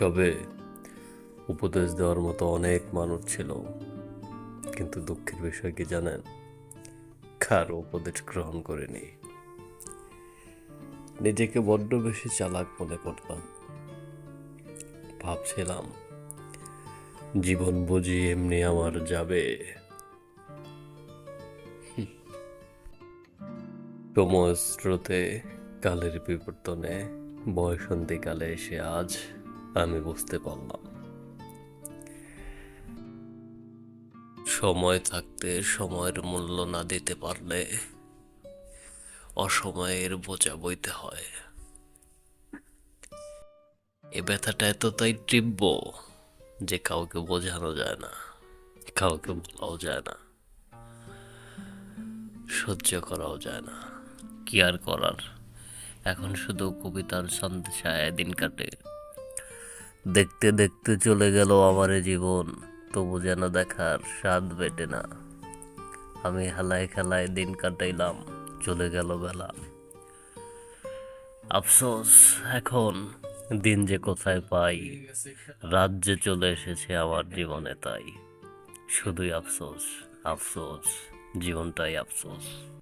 শৈশবে উপদেশ দেওয়ার মতো অনেক মানুষ ছিল, কিন্তু দুঃখের বিষয় কি জানেন? কারো উপদেশ গ্রহণ করিনি। নিজেকে বড্ড বেশি চালাক মনে করতাম। ভাবছিলাম জীবন বুঝি এমনি আমার যাবে। সময় স্রোতে, কালের বিবর্তনে, বয়সন্ধিকালে এসে আজ আমি বুঝতে পারলাম, সময় থাকতে সময়ের মূল্য না দিতে পারলে অসময়ের বোঝা বইতে হয়। এ ব্যথাটা এতটাই তীব্র যে কাউকে বোঝানো যায় না, কাউকে বলাও যায় না, সহ্য করাও যায় না। কি আর করার, এখন শুধু কবিতার ছন্দে দিন কাটে। দেখতে দেখতে চলে গেল আমার এ জীবন, তবু যেন দেখার স্বাদ মেটে না। আমি হেলায় খেলায় দিন কাটাইলাম, চলে গেল বেলা। আফসোস এখন দিন যে কোথায় পাই, রাত যে চলে এসেছে আমার জীবনে, তাই শুধুই আফসোস, আফসোস, জীবনটাই আফসোস।